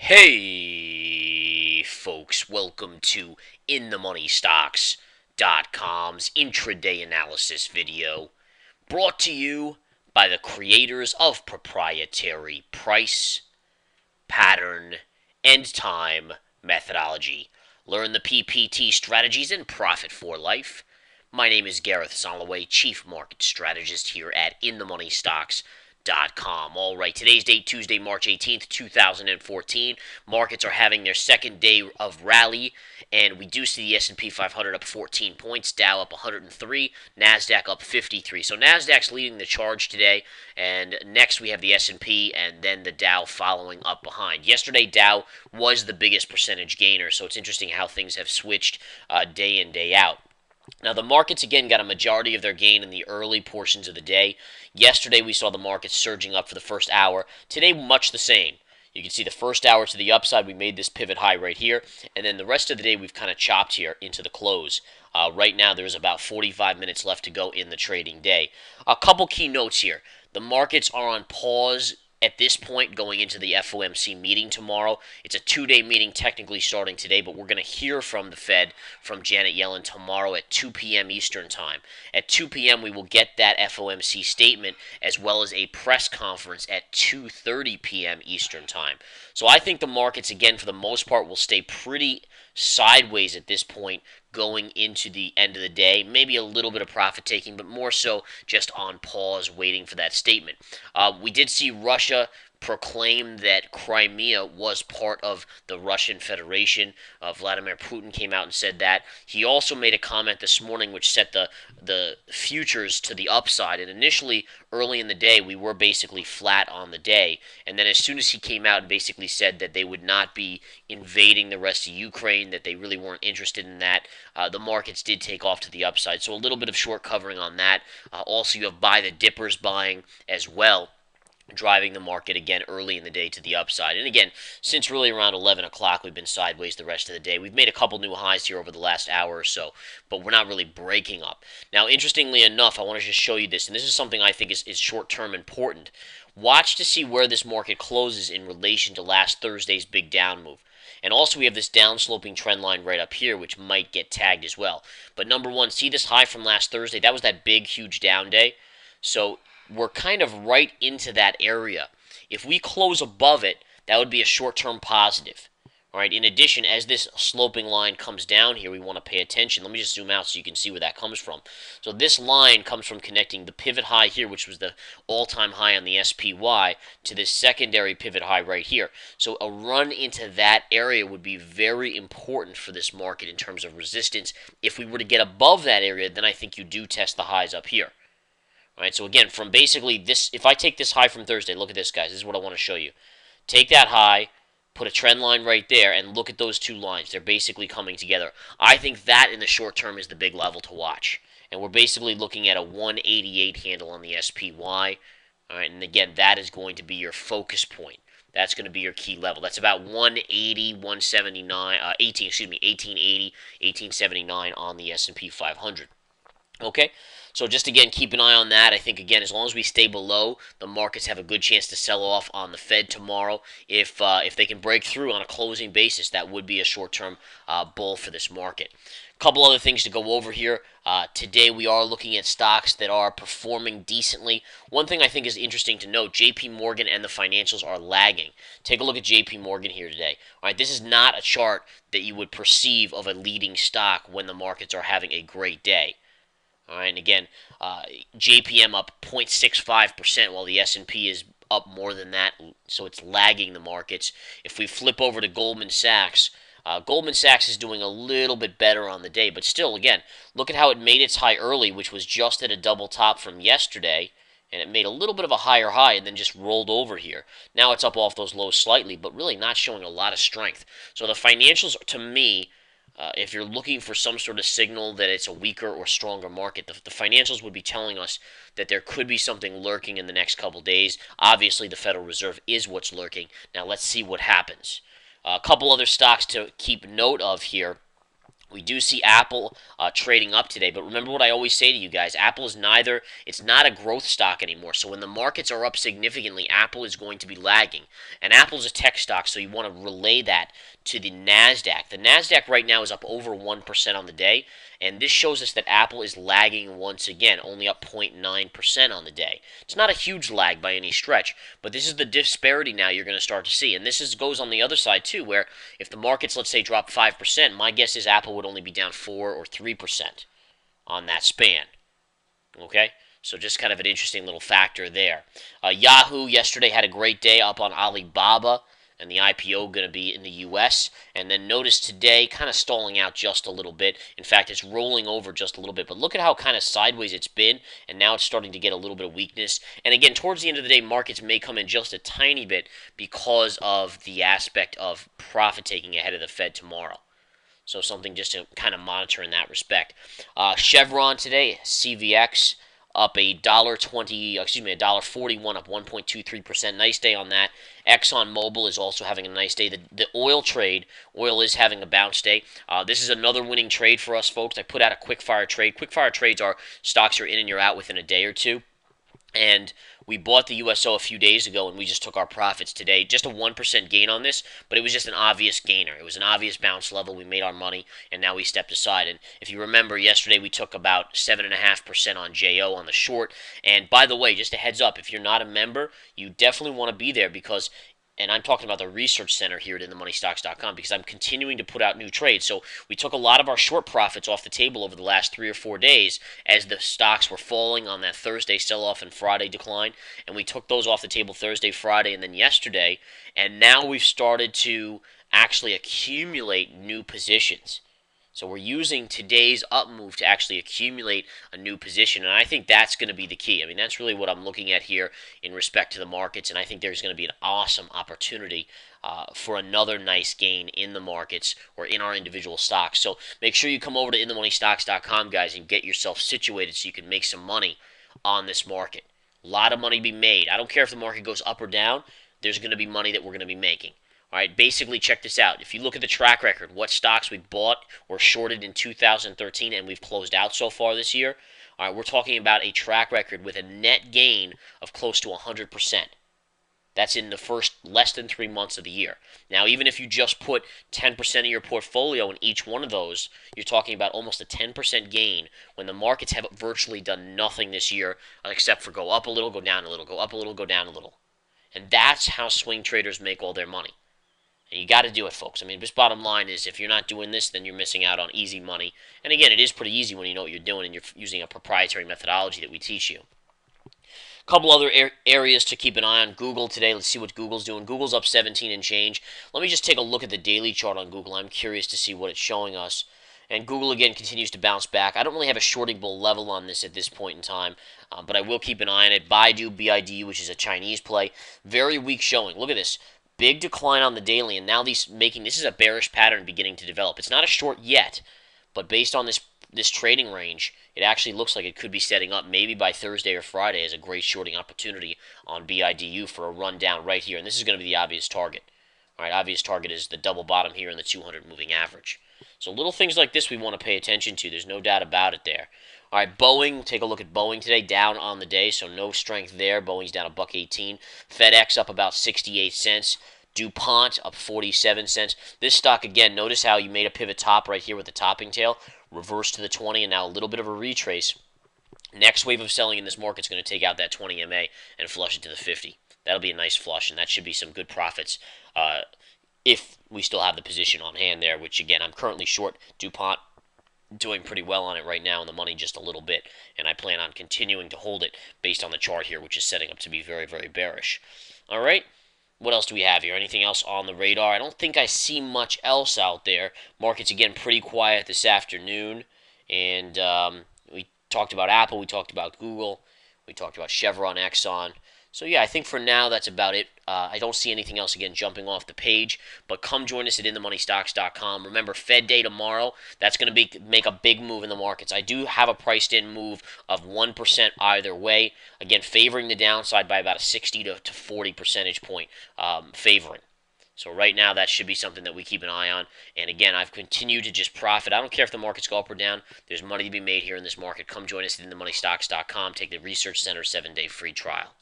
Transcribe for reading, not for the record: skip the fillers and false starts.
Hey, folks, welcome to InTheMoneyStocks.com's intraday analysis video, brought to you by the creators of proprietary price, pattern, and time methodology. Learn the PPT strategies and profit for life. My name is Gareth Soloway, Chief Market Strategist here at InTheMoneyStocks.com. All right, today's date, Tuesday, March 18th, 2014. Markets are having their second day of rally, and we do see the S&P 500 up 14 points, Dow up 103, NASDAQ up 53. So NASDAQ's leading the charge today, and next we have the S&P and then the Dow following up behind. Yesterday, Dow was the biggest percentage gainer, so it's interesting how things have switched day in, day out. Now, the markets again got a majority of their gain in the early portions of the day. Yesterday, we saw the markets surging up for the first hour. Today, much the same. You can see the first hour to the upside, we made this pivot high right here, and then the rest of the day, we've kind of chopped here into the close. Right now, there's about 45 minutes left to go in the trading day. A couple key notes here. The markets are on pause at this point going into the FOMC meeting tomorrow. It's a two-day meeting technically starting today, but we're going to hear from the Fed, from Janet Yellen, tomorrow at 2 p.m. Eastern Time. At 2 p.m., we will get that FOMC statement as well as a press conference at 2:30 p.m. Eastern Time. So I think the markets, again, for the most part, will stay pretty sideways at this point going into the end of the day. Maybe a little bit of profit taking, but more so just on pause waiting for that statement. We did see Russia proclaim that Crimea was part of the Russian Federation. Vladimir Putin came out and said that. He also made a comment this morning which set the futures to the upside. And initially, early in the day, we were basically flat on the day. And then as soon as he came out and basically said that they would not be invading the rest of Ukraine, that they really weren't interested in that, the markets did take off to the upside. So a little bit of short covering on that. Also, you have buy the dippers buying as well, driving the market again early in the day to the upside. And again, since really around 11 o'clock, we've been sideways the rest of the day. We've made a couple new highs here over the last hour or so, but we're not really breaking up. Now, interestingly enough, I want to just show you this, and this is something I think is short-term important. Watch to see where this market closes in relation to last Thursday's big down move. And also we have this down-sloping trend line right up here, which might get tagged as well. But number one, see this high from last Thursday? That was that big, huge down day. So we're kind of right into that area. If we close above it, that would be a short-term positive. All right. In addition, as this sloping line comes down here, we want to pay attention. Let me just zoom out so you can see where that comes from. So this line comes from connecting the pivot high here, which was the all-time high on the SPY, to this secondary pivot high right here. So a run into that area would be very important for this market in terms of resistance. If we were to get above that area, then I think you do test the highs up here. All right, so again, from basically this, if I take this high from Thursday, look at this, guys. This is what I want to show you. Take that high, put a trend line right there, and look at those two lines. They're basically coming together. I think that in the short term is the big level to watch. And we're basically looking at a 188 handle on the SPY. All right, and again, that is going to be your focus point. That's going to be your key level. That's about 180, 179, 1880, 1879 on the S&P 500. Okay, so just again, keep an eye on that. I think again, as long as we stay below, the markets have a good chance to sell off on the Fed tomorrow. If they can break through on a closing basis, that would be a short-term bull for this market. A couple other things to go over here. Today we are looking at stocks that are performing decently. One thing I think is interesting to note, JP Morgan and the financials are lagging. Take a look at JP Morgan here today. All right, this is not a chart that you would perceive of a leading stock when the markets are having a great day. All right, and again, JPM up 0.65%, while the S&P is up more than that, so it's lagging the markets. If we flip over to Goldman Sachs is doing a little bit better on the day, but still, again, look at how it made its high early, which was just at a double top from yesterday, and it made a little bit of a higher high and then just rolled over here. Now it's up off those lows slightly, but really not showing a lot of strength. So the financials, to me, if you're looking for some sort of signal that it's a weaker or stronger market, the financials would be telling us that there could be something lurking in the next couple days. Obviously, the Federal Reserve is what's lurking. Now, let's see what happens. A couple other stocks to keep note of here. We do see Apple trading up today, but remember what I always say to you guys: Apple is neither, it's not a growth stock anymore. So when the markets are up significantly, Apple is going to be lagging. And Apple's a tech stock, so you want to relay that to the NASDAQ. The NASDAQ right now is up over 1% on the day, and this shows us that Apple is lagging once again, only up 0.9% on the day. It's not a huge lag by any stretch, but this is the disparity now you're going to start to see. And this goes on the other side too, where if the markets, let's say, drop 5%, my guess is Apple would only be down 4 or 3% on that span. Okay? So just kind of an interesting little factor there. Yahoo yesterday had a great day up on Alibaba, and the IPO going to be in the U.S. And then notice today kind of stalling out just a little bit. In fact, it's rolling over just a little bit. But look at how kind of sideways it's been, and now it's starting to get a little bit of weakness. And again, towards the end of the day, markets may come in just a tiny bit because of the aspect of profit taking ahead of the Fed tomorrow. So something just to kind of monitor in that respect. Chevron today, CVX up $1.41, up 1.23%. Nice day on that. ExxonMobil is also having a nice day. The oil trade, oil is having a bounce day. This is another winning trade for us, folks. I put out a quick fire trade. Quick fire trades are stocks you're in and you're out within a day or two. And we bought the USO a few days ago, and we just took our profits today. Just a 1% gain on this, but it was just an obvious gainer. It was an obvious bounce level. We made our money, and now we stepped aside. And if you remember, yesterday we took about 7.5% on JO on the short. And by the way, just a heads up, if you're not a member, you definitely want to be there because, and I'm talking about the research center here at InTheMoneyStocks.com, because I'm continuing to put out new trades. So we took a lot of our short profits off the table over the last 3 or 4 days as the stocks were falling on that Thursday sell-off and Friday decline, and we took those off the table Thursday, Friday, and then yesterday, and now we've started to actually accumulate new positions. So we're using today's up move to actually accumulate a new position, and I think that's going to be the key. I mean, that's really what I'm looking at here in respect to the markets, and I think there's going to be an awesome opportunity for another nice gain in the markets or in our individual stocks. So make sure you come over to InTheMoneyStocks.com, guys, and get yourself situated so you can make some money on this market. A lot of money to be made. I don't care if the market goes up or down. There's going to be money that we're going to be making. All right, basically check this out. If you look at the track record, what stocks we bought or shorted in 2013 and we've closed out so far this year, all right, we're talking about a track record with a net gain of close to 100%. That's in the first less than 3 months of the year. Now, even if you just put 10% of your portfolio in each one of those, you're talking about almost a 10% gain when the markets have virtually done nothing this year except for go up a little, go down a little, go up a little, go down a little. And that's how swing traders make all their money. And you got to do it, folks. I mean, this bottom line is if you're not doing this, then you're missing out on easy money. And again, it is pretty easy when you know what you're doing and you're using a proprietary methodology that we teach you. A couple other areas to keep an eye on. Google today. Let's see what Google's doing. Google's up 17 and change. Let me just take a look at the daily chart on Google. I'm curious to see what it's showing us. And Google, again, continues to bounce back. I don't really have a shortable level on this at this point in time, but I will keep an eye on it. Baidu, BIDU, which is a Chinese play, very weak showing. Look at this. Big decline on the daily, and now this is a bearish pattern beginning to develop. It's not a short yet, but based on this trading range, it actually looks like it could be setting up maybe by Thursday or Friday as a great shorting opportunity on BIDU for a run down right here. And this is going to be the obvious target. All right, obvious target is the double bottom here in the 200 moving average. So little things like this we want to pay attention to. There's no doubt about it there. All right, Boeing, take a look at Boeing today, down on the day, so no strength there. Boeing's down $1.18. FedEx up about 68 cents. DuPont up 47 cents. This stock, again, notice how you made a pivot top right here with the topping tail, reverse to the 20, and now a little bit of a retrace. Next wave of selling in this market is going to take out that 20 MA and flush it to the 50. That'll be a nice flush, and that should be some good profits if we still have the position on hand there, which, again, I'm currently short DuPont, doing pretty well on it right now in the money just a little bit, and I plan on continuing to hold it based on the chart here, which is setting up to be very, very bearish. All right, what else do we have here? Anything else on the radar? I don't think I see much else out there. Markets, again, pretty quiet this afternoon, and we talked about Apple, we talked about Google, we talked about Chevron, Exxon. So, yeah, I think for now that's about it. I don't see anything else, again, jumping off the page. But come join us at InTheMoneyStocks.com. Remember, Fed Day tomorrow. That's going to make a big move in the markets. I do have a priced-in move of 1% either way. Again, favoring the downside by about a 60 to 40 percentage point favoring. So right now, that should be something that we keep an eye on. And again, I've continued to just profit. I don't care if the markets go up or down. There's money to be made here in this market. Come join us at InTheMoneyStocks.com. Take the Research Center 7-day free trial.